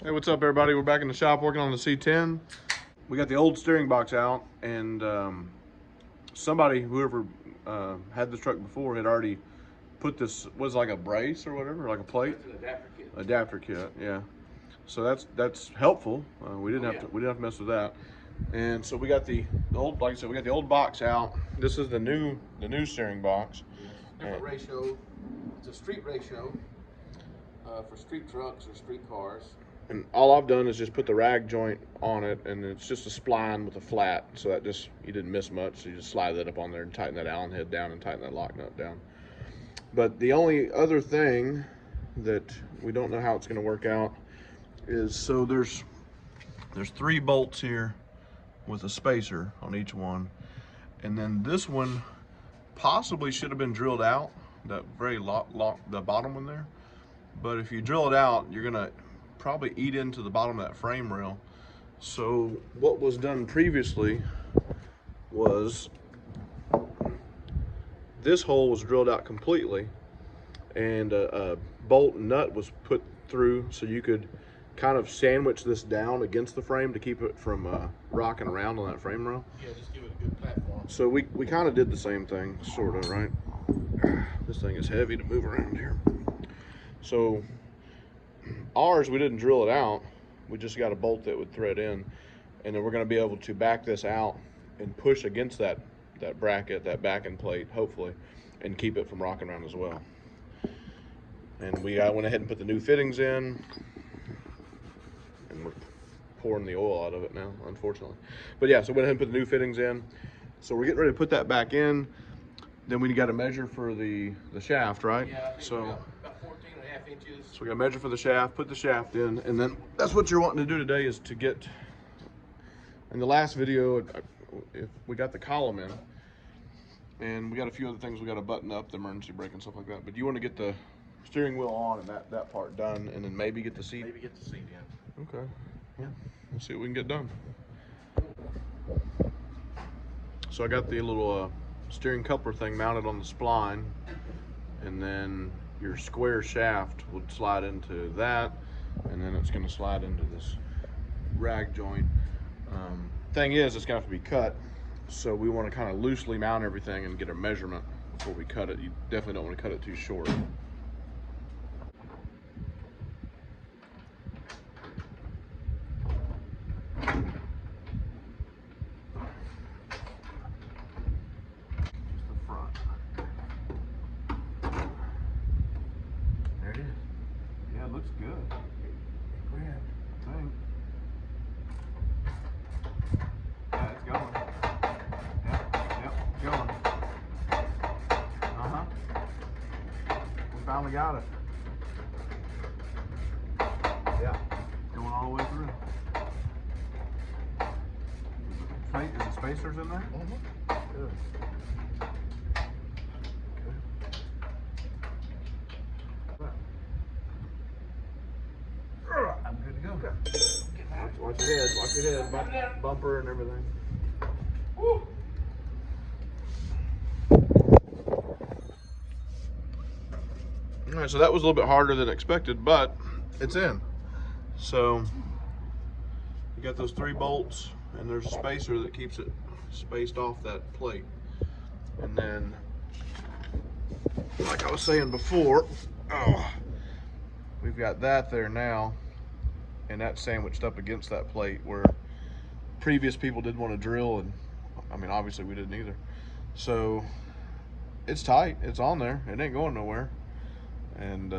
Hey, what's up, everybody? We're back in the shop working on the C10. We got the old steering box out, and somebody, whoever had this truck before, had already put this, was like a brace or whatever, like a plate. It's an adapter kit. Adapter kit, yeah. So that's helpful. We didn't have to mess with that. And so we got the old, like I said, we got the old box out. This is the new steering box. Yes, different ratio. It's a street ratio for street trucks or street cars. And all I've done is just put the rag joint on it, and it's just a spline with a flat, so that just, you didn't miss much. So you just slide that up on there and tighten that Allen head down and tighten that lock nut down. But the only other thing that we don't know how it's going to work out is, so there's 3 bolts here with a spacer on each one, and then this one possibly should have been drilled out, that very the bottom one there. But if you drill it out, you're gonna probably eat into the bottom of that frame rail. So what was done previously was this hole was drilled out completely, and a bolt and nut was put through so you could kind of sandwich this down against the frame to keep it from rocking around on that frame rail. Yeah, just give it a good platform. So we kind of did the same thing, sort of, right? This thing is heavy to move around here. So ours, we didn't drill it out. We just got a bolt that would thread in, and then we're going to be able to back this out and push against that bracket, that backing plate, hopefully, and keep it from rocking around as well. And we went ahead and put the new fittings in, and we're pouring the oil out of it now, unfortunately. But yeah, so we went ahead and put the new fittings in. So we're getting ready to put that back in. Then we got to measure for the shaft, right? Yeah, I think so about 14.5 inches. So we got to measure for the shaft, put the shaft in, and then that's what you're wanting to do today, is to get, in the last video, if we got the column in, and we got a few other things we got to button up, the emergency brake and stuff like that, but you want to get the steering wheel on and that part done, and then maybe get the seat. Maybe get the seat in. Okay, yeah, we'll see what we can get done. So I got the little steering coupler thing mounted on the spline, and then your square shaft would slide into that, and then it's going to slide into this rag joint. Thing is, it's going to have to be cut, so we want to kind of loosely mount everything and get a measurement before we cut it. You definitely don't want to cut it too short. Looks good. Yeah, it's going. Yep, going. We finally got it. Yeah, going all the way through. Is the spacers in there? Good. I'm good to go. Watch your head, bumper and everything. Woo. All right, so that was a little bit harder than expected, but it's in. So you got those 3 bolts, and there's a spacer that keeps it spaced off that plate. And then, like I was saying before, we've got that there now, and that's sandwiched up against that plate where previous people didn't want to drill, and I mean, obviously we didn't either. So it's tight, it's on there, it ain't going nowhere. And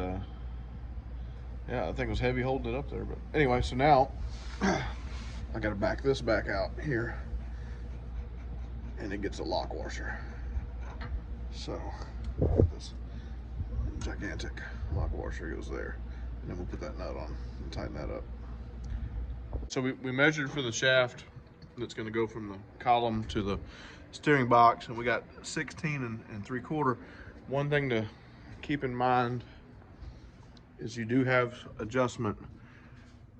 yeah, I think it was heavy holding it up there. But anyway, so now I gotta back this back out here, and it gets a lock washer. So this gigantic lock washer goes there, and then we'll put that nut on and tighten that up. So we measured for the shaft that's going to go from the column to the steering box, and we got 16 and 3/4. One thing to keep in mind is you do have adjustment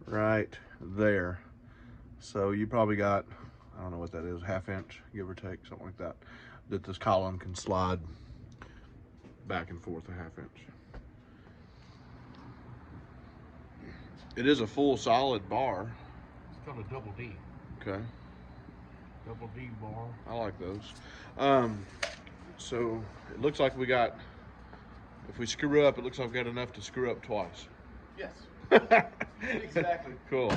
right there. So you probably got, I don't know what that is, 1/2 inch, give or take, something like that, that this column can slide back and forth 1/2 inch. It is a full solid bar. It's called a double D. Okay. Double D bar. I like those. So it looks like we got, if we screw up, it looks like we got enough to screw up twice. Yes. Exactly. Cool.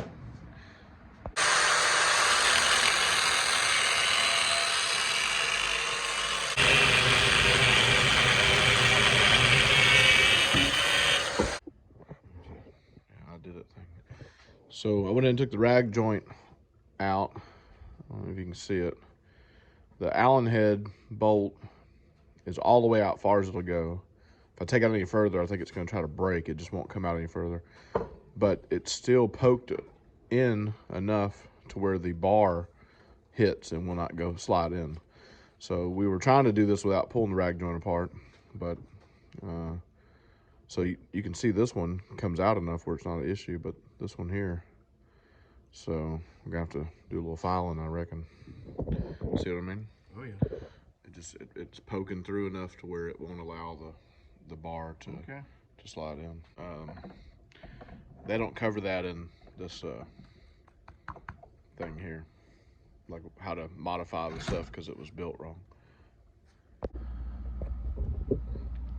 Yeah, I did it. So I went in and took the rag joint out. I don't know if you can see it. The Allen head bolt is all the way out far as it'll go. If I take it any further, I think it's going to try to break. It just won't come out any further. But it's still poked in enough to where the bar hits and will not go slide in. So we were trying to do this without pulling the rag joint apart, but so you can see this one comes out enough where it's not an issue, but this one here. So we're gonna have to do a little filing, I reckon. See what I mean? Oh yeah. It's poking through enough to where it won't allow the bar to slide in. They don't cover that in this thing here, like how to modify the stuff because it was built wrong.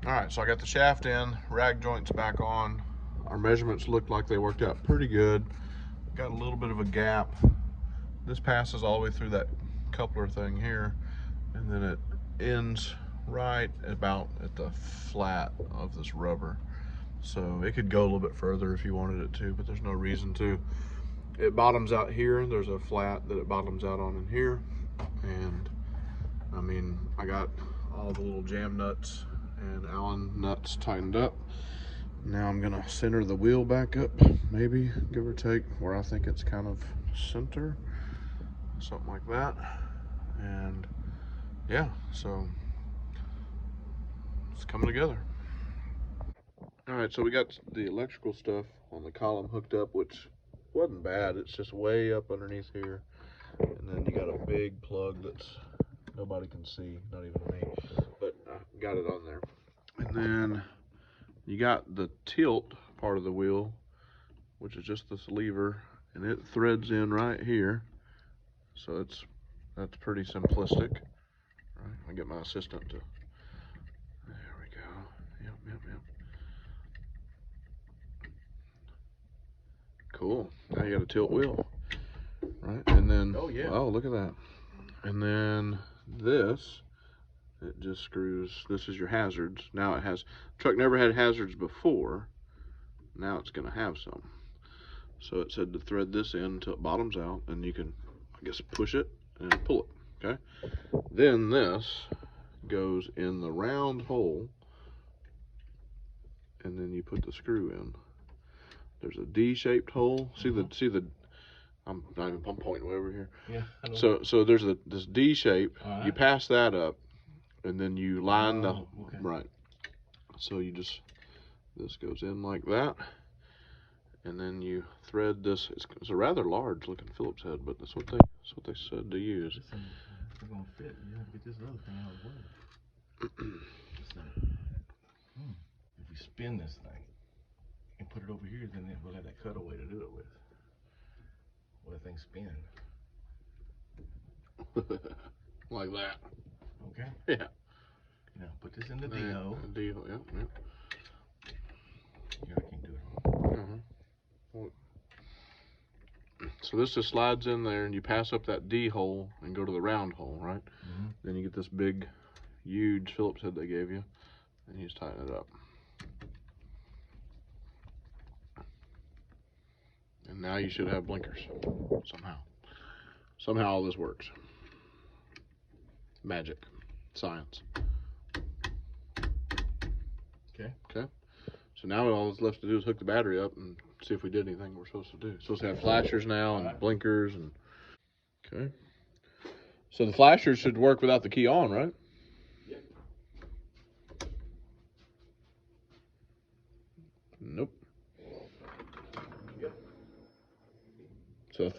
All right, so I got the shaft in, rag joints back on. Our measurements looked like they worked out pretty good. Got a little bit of a gap. This passes all the way through that coupler thing here, and then it ends right about at the flat of this rubber. So it could go a little bit further if you wanted it to, but there's no reason to. It bottoms out here. There's a flat that it bottoms out on in here. And I mean, I got all the little jam nuts and Allen nuts tightened up. Now I'm gonna center the wheel back up, maybe, give or take, where I think it's kind of center, something like that. And yeah, so it's coming together. All right, so we got the electrical stuff on the column hooked up, which wasn't bad. It's just way up underneath here. And then you got a big plug that's nobody can see, not even me, but I got it on there. And then you got the tilt part of the wheel, which is just this lever, and it threads in right here. So that's pretty simplistic. Right, I get my assistant to. There we go. Yep. Cool. Now you got a tilt wheel, right? And then Oh yeah. Oh, look at that. And then this, it just screws. This is your hazards. Now it has. Truck never had hazards before. Now it's gonna have some. So it said to thread this in until it bottoms out, and you can, I guess, push it and pull it. Okay. Then this goes in the round hole, and then you put the screw in. There's a D-shaped hole. See the. I'm not even. I'm pointing way over here. Yeah. I know. So there's this D shape. Right. You pass that up, and then you line the okay. right. So you just, this goes in like that, and then you thread this. It's a rather large looking Phillips head, but that's what they said to use. It's gonna fit. You have to get this other thing out of the way. So, if we spin this thing and put it over here, then we'll have that cutaway to do it with. Will the thing spin? Like that. Okay. Yeah. Now put this in the D-hole. D-hole. Yep. Yeah, I can't do it. Well, so this just slides in there, and you pass up that D hole and go to the round hole, right? Then you get this big, huge Phillips head they gave you, and you just tighten it up. And now you should have blinkers somehow. Somehow all this works. Magic. Science. Okay. So now all that's left to do is hook the battery up and see if we did anything we're supposed to do. Supposed to have flashers now and blinkers and. Okay. So the flashers should work without the key on, right? Yep. Nope. Yep. So.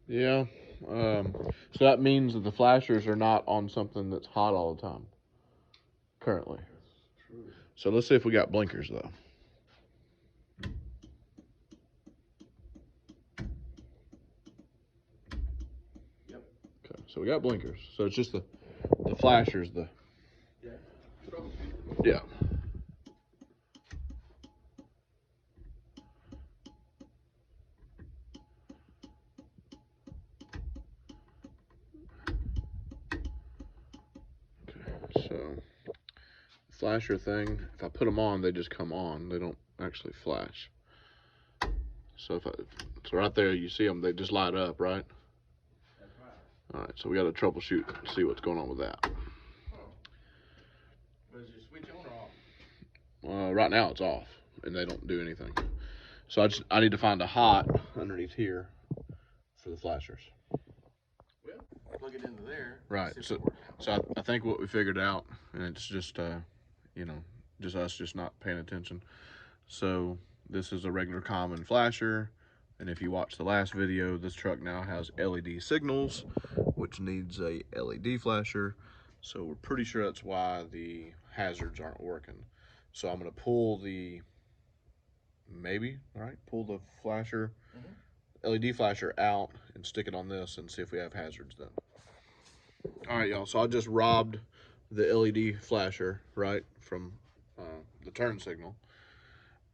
Yeah. So that means that the flashers are not on something that's hot all the time. Currently. So let's see if we got blinkers though. Yep. Okay, so we got blinkers. So it's just the flashers, yeah. Okay, so flasher thing, if I put them on, they just come on. They don't actually flash. So so right there, you see them, they just light up, right? That's right. All right, so we got to troubleshoot and see what's going on with that. But is your switch on or off? Right now it's off, and they don't do anything. So I need to find a hot underneath here for the flashers. Well, plug it into there. Right. So I think what we figured out, and it's just just us just not paying attention. So this is a regular common flasher, and if you watch the last video, this truck now has LED signals, which needs a LED flasher. So we're pretty sure that's why the hazards aren't working. So I'm gonna pull the pull the flasher, LED flasher out and stick it on this and see if we have hazards then. All right, y'all, so I just robbed the LED flasher, right, from the turn signal.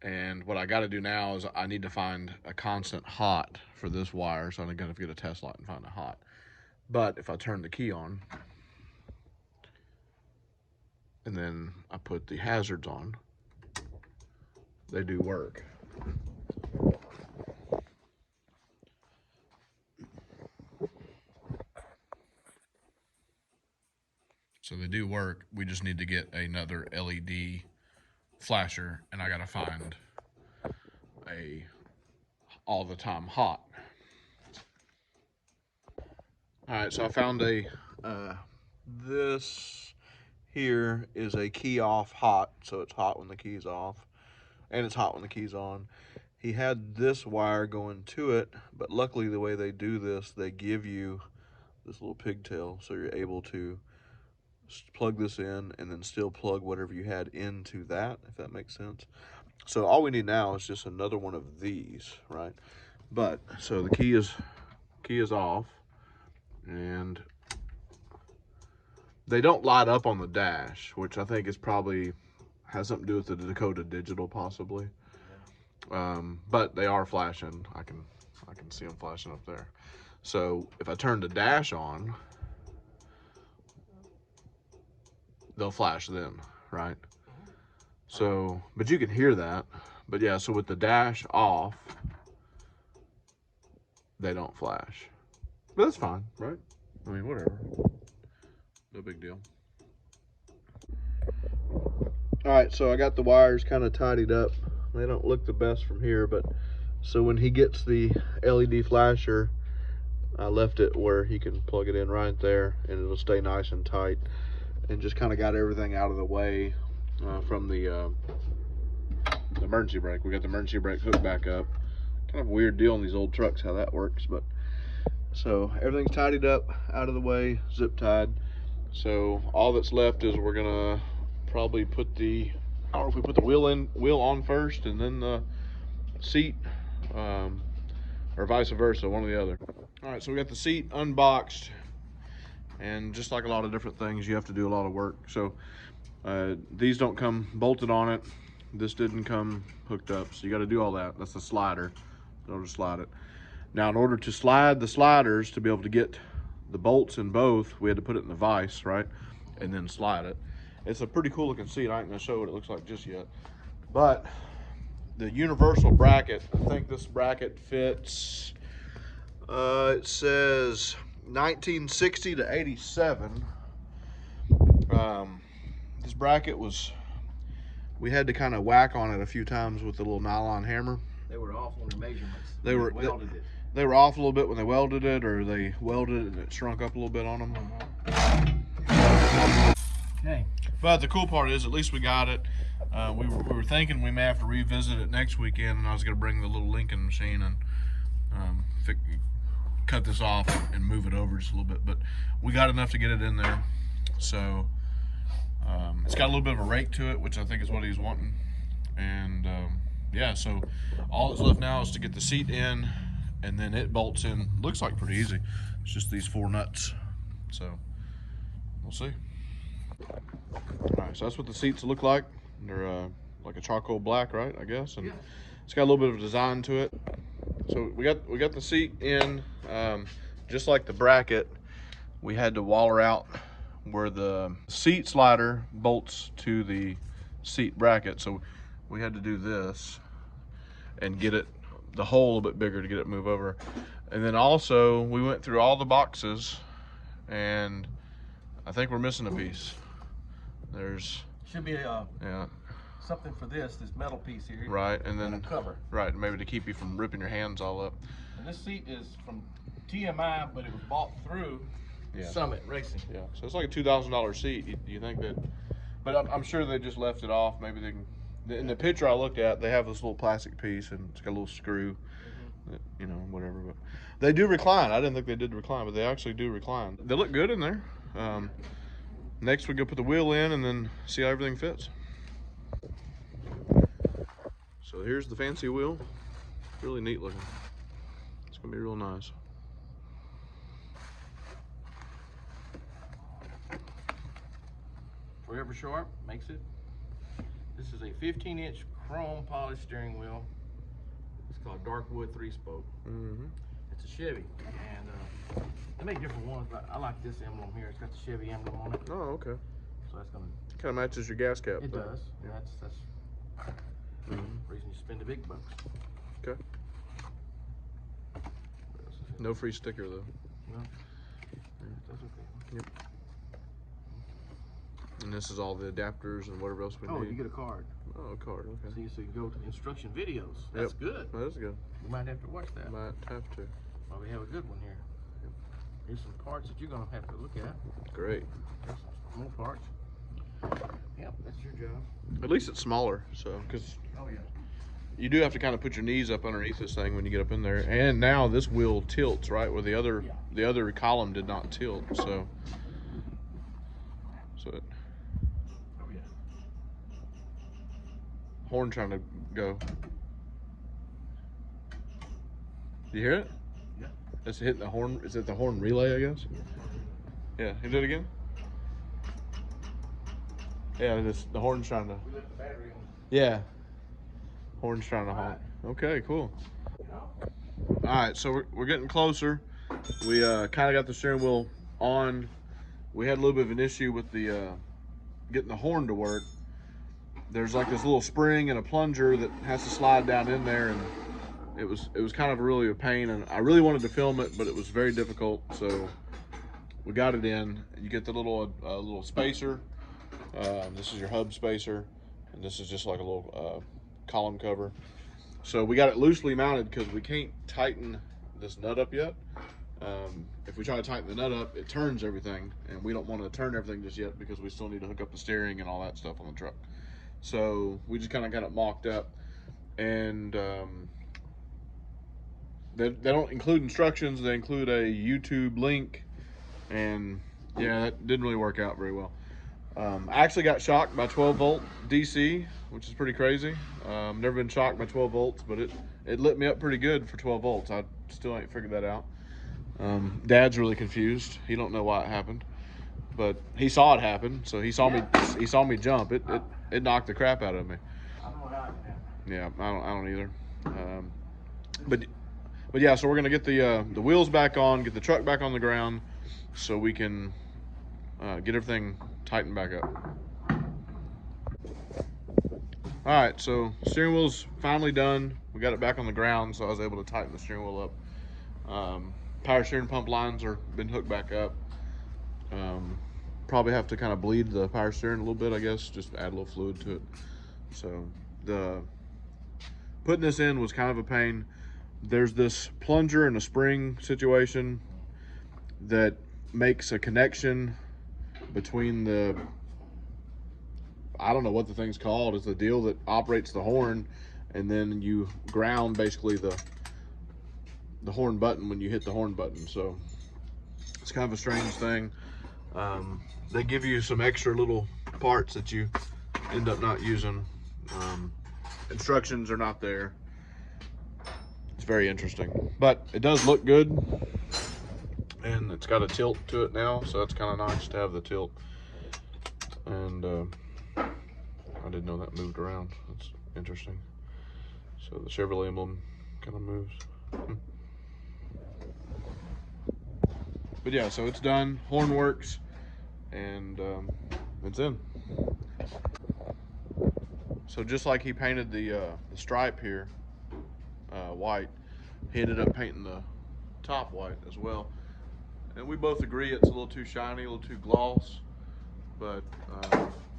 And what I got to do now is I need to find a constant hot for this wire, so I'm going to get a test light and find a hot. But if I turn the key on, and then I put the hazards on, they do work. So they do work. We just need to get another LED flasher, and I gotta find a all the time hot. All right, so I found this here is a key off hot, so it's hot when the key's off, and it's hot when the key's on. He had this wire going to it, but luckily the way they do this, they give you this little pigtail, so you're able to plug this in and then still plug whatever you had into that, if that makes sense. So all we need now is just another one of these, right? But so the key is off, and they don't light up on the dash, which I think is probably has something to do with the Dakota Digital possibly. But they are flashing. I can see them flashing up there. So if I turn the dash on, they'll flash then, right? So, but you can hear that. But yeah, so with the dash off, they don't flash. But that's fine, right? I mean, whatever. No big deal. All right, so I got the wires kind of tidied up. They don't look the best from here, but so when he gets the LED flasher, I left it where he can plug it in right there, and it'll stay nice and tight. And just kind of got everything out of the way from the emergency brake. We got the emergency brake hooked back up. Kind of a weird deal on these old trucks how that works, but so everything's tidied up, out of the way, zip tied. So all that's left is we're gonna probably put the, I don't know if we put the wheel on first and then the seat, or vice versa, one or the other. All right, so we got the seat unboxed, and just like a lot of different things, you have to do a lot of work. So these don't come bolted on it. This didn't come hooked up, so you got to do all that. That's the slider. It'll just slide it. Now, in order to slide the sliders, to be able to get the bolts in both, we had to put it in the vise, right? And then slide it. It's a pretty cool looking seat. I ain't gonna show what it looks like just yet. But the universal bracket, I think this bracket fits, it says 1960 to 87. This bracket we had to kind of whack on it a few times with the little nylon hammer. They were off on the measurements. They welded it. They were off a little bit when they welded it, or they welded it and it shrunk up a little bit on them. Okay. But the cool part is, at least we got it. We were thinking we may have to revisit it next weekend, and I was going to bring the little Lincoln machine and cut this off and move it over just a little bit. But we got enough to get it in there. So It's got a little bit of a rake to it, which I think is what he's wanting. And yeah, so all that's left now is to get the seat in, and then it bolts in. Looks like pretty easy. It's just these 4 nuts. So we'll see. All right, so that's what the seats look like. They're like a charcoal black, right? I guess, and it's got a little bit of design to it. So we got the seat in, just like the bracket. We had to waller out where the seat slider bolts to the seat bracket. So we had to do this and get it the hole a little bit bigger to get it move over. And then also we went through all the boxes, and I think we're missing a piece. There's should be a yeah, something for this metal piece here. right, and then a cover. Right, maybe to keep you from ripping your hands all up. And this seat is from TMI, but it was bought through Summit Racing. Yeah, so it's like a $2,000 seat. You think that? But I'm sure they just left it off. Maybe they can. In the picture I looked at, they have this little plastic piece, and it's got a little screw. That, you know, whatever. But they do recline. I didn't think they did recline, but they actually do recline. They look good in there. Next we go put the wheel in and then see how everything fits. So here's the fancy wheel. Really neat looking. It's gonna be real nice. Forever Sharp makes it. This is a 15-inch chrome polished steering wheel. It's called Dark Wood 3-spoke. It's a Chevy, and they make different ones, but I like this emblem here. It's got the Chevy emblem on it. Oh, okay. So that's gonna kind of matches your gas cap. It though. does. Yeah, that's the reason you spend the big bucks. Okay. No free sticker though. No. That's okay. Yep. And this is all the adapters and whatever else we need. Oh, you get a card. Oh, a card. Okay. See, so you go to instruction videos. That's good. That is good. You might have to watch that. Might have to. Well, we have a good one here. Yep. Here's some parts that you're gonna have to look at. Great. There's some more parts. Yep, that's your job. At least it's smaller, so because Oh yeah. you do have to kind of put your knees up underneath this thing when you get up in there. And now this wheel tilts, right? Where the other column did not tilt. So it. Oh yeah. Horn trying to go. You hear it? Yeah. It's hitting the horn. Is it the horn relay, I guess? Yeah, hit it again. Yeah, the horn's trying to. We left the battery on. Yeah. Horn's trying to honk. Okay, cool. All right, so we're getting closer. We kind of got the steering wheel on. We had a little bit of an issue with the getting the horn to work. There's like this little spring and a plunger that has to slide down in there, and it was kind of really a pain. And I really wanted to film it, but it was very difficult. So we got it in. You get the little spacer. This is your hub spacer, and this is just like a little column cover. So we got it loosely mounted because we can't tighten this nut up yet. If we try to tighten the nut up, it turns everything, and we don't want to turn everything just yet because we still need to hook up the steering and all that stuff on the truck. So we just kind of got it mocked up, and they don't include instructions. They include a YouTube link, and yeah, that didn't really work out very well. I actually got shocked by 12 volt DC, which is pretty crazy. Never been shocked by 12 volts, but it lit me up pretty good for 12 volts. I still ain't figured that out. Dad's really confused. He don't know why it happened, but he saw it happen. So he saw me jump. It knocked the crap out of me. I don't know how it happened. Yeah, I don't either. But yeah, so we're gonna get the wheels back on, get the truck back on the ground, so we can get everything tightened back up. All right, so steering wheel's finally done. We got it back on the ground, so I was able to tighten the steering wheel up. Power steering pump lines are been hooked back up. Probably have to kind of bleed the power steering a little bit, I guess, just add a little fluid to it. So putting this in was kind of a pain. There's this plunger and a spring situation that makes a connection between I don't know what the thing's called. It's the deal that operates the horn, and then you ground basically the horn button when you hit the horn button. So it's kind of a strange thing. They give you some extra little parts that you end up not using. Instructions are not there. It's very interesting, but it does look good, and it's got a tilt to it now, so that's kind of nice to have the tilt. And I didn't know that moved around. That's interesting. So the Chevrolet emblem kind of moves. But yeah, so it's done. Horn works, and it's in. So just like he painted the stripe here white, he ended up painting the top white as well. And we both agree it's a little too shiny, a little too gloss. But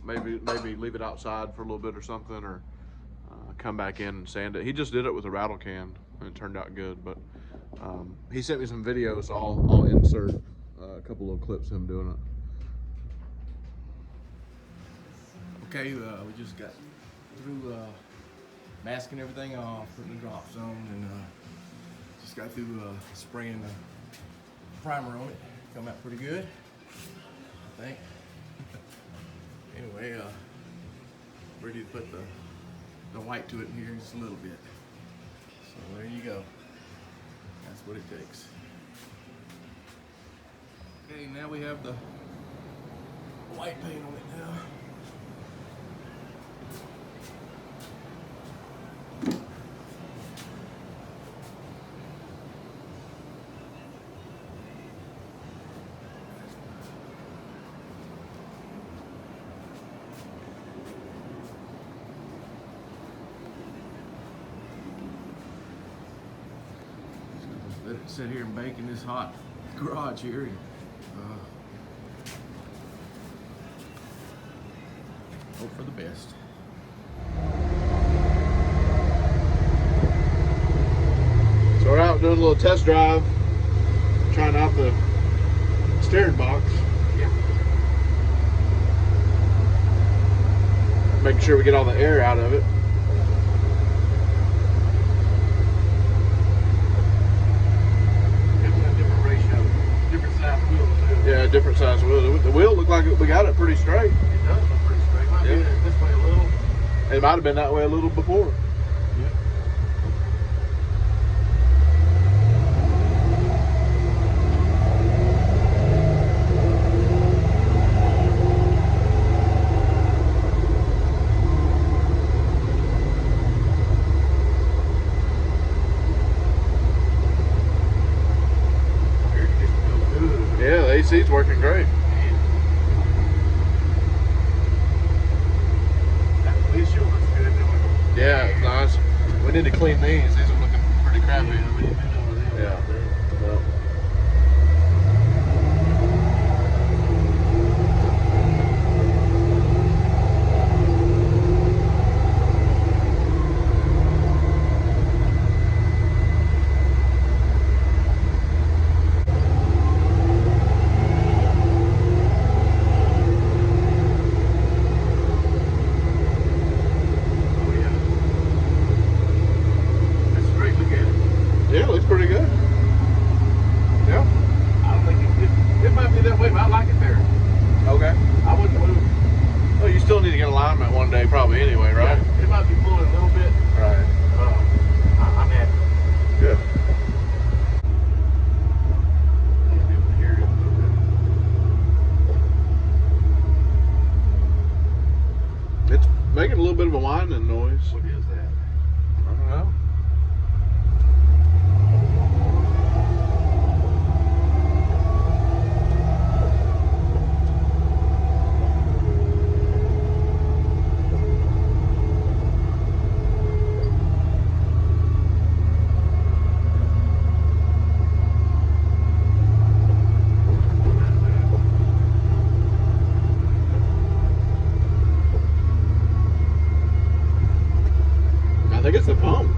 maybe leave it outside for a little bit or something, or come back in and sand it. He just did it with a rattle can, and it turned out good. But he sent me some videos, so I'll insert a couple little clips of him doing it. Okay, we just got through masking everything off, putting the drop zone, and just got through spraying the primer on it. Come out pretty good, I think. Anyway, ready to put the white to it in here in just a little bit. So there you go. That's what it takes. Okay, now we have the white paint on it now. Let it sit here and bake in this hot garage here. And, hope for the best. So we're out doing a little test drive, trying out the steering box. Yeah. Making sure we get all the air out of it. Yeah, different size wheel. The wheel looked like we got it pretty straight. It does look pretty straight. Might be this way a little. It might have been that way a little before. Yeah. Yeah, the AC's working great. That windshield looks good. Yeah, it's nice. We need to clean these. These are looking pretty crappy. Yeah, we need to bend over there. Yeah. Well. Yeah, it looks pretty good. Yeah. I don't think it might be that way, but I like it there. Okay. I wouldn't move. Well, you still need to get alignment one day, probably anyway, right? Yeah, it might be pulling a little bit. Right. I'm happy. Good. I'll be able to hear it a little bit. It's making a little bit of a whining noise. What is that? I don't know. I think it's the pump.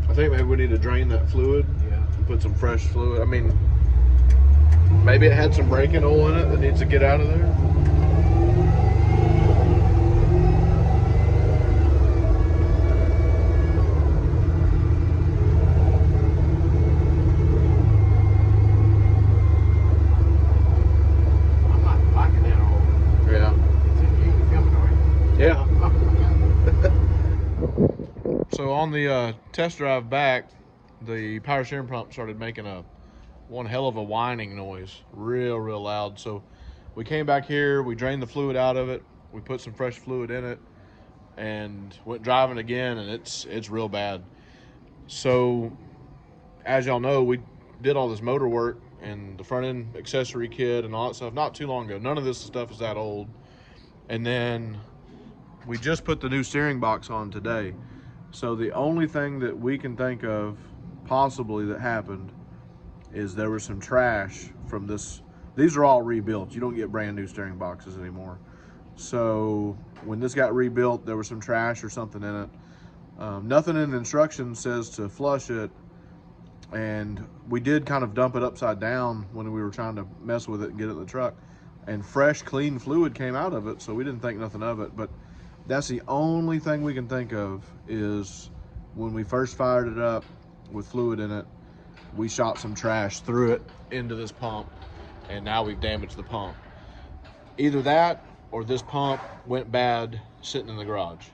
I think maybe we need to drain that fluid Yeah. and put some fresh fluid. I mean, maybe it had some braking oil in it that needs to get out of there. on the test drive back, the power steering pump started making one hell of a whining noise, real loud. So we came back here, we drained the fluid out of it, we put some fresh fluid in it, and went driving again, and it's real bad. So as y'all know, we did all this motor work and the front end accessory kit and all that stuff not too long ago. None of this stuff is that old. And then we just put the new steering box on today. So the only thing that we can think of possibly that happened is there was some trash from this. These are all rebuilt. You don't get brand new steering boxes anymore. So when this got rebuilt, there was some trash or something in it. Nothing in the instructions says to flush it, and we did kind of dump it upside down when we were trying to mess with it and get it in the truck, and fresh clean fluid came out of it, so we didn't think nothing of it. But that's the only thing we can think of, is when we first fired it up with fluid in it, we shot some trash through it into this pump, and now we've damaged the pump. Either that or this pump went bad sitting in the garage,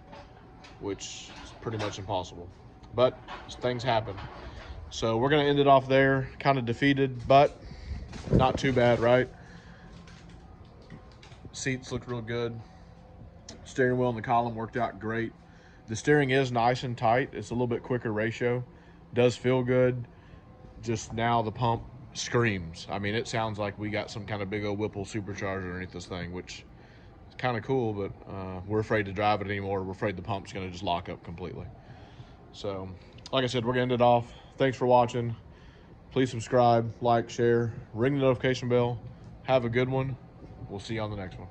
which is pretty much impossible, but things happen. So we're gonna end it off there, kind of defeated, but not too bad, right? Seats look real good. Steering wheel and the column worked out great. The steering is nice and tight. It's a little bit quicker ratio. Does feel good. Just now the pump screams. I mean, it sounds like we got some kind of big old Whipple supercharger underneath this thing, which is kind of cool, but we're afraid to drive it anymore. We're afraid the pump's gonna just lock up completely. So, like I said, we're gonna end it off. Thanks for watching. Please subscribe, like, share, ring the notification bell. Have a good one. We'll see you on the next one.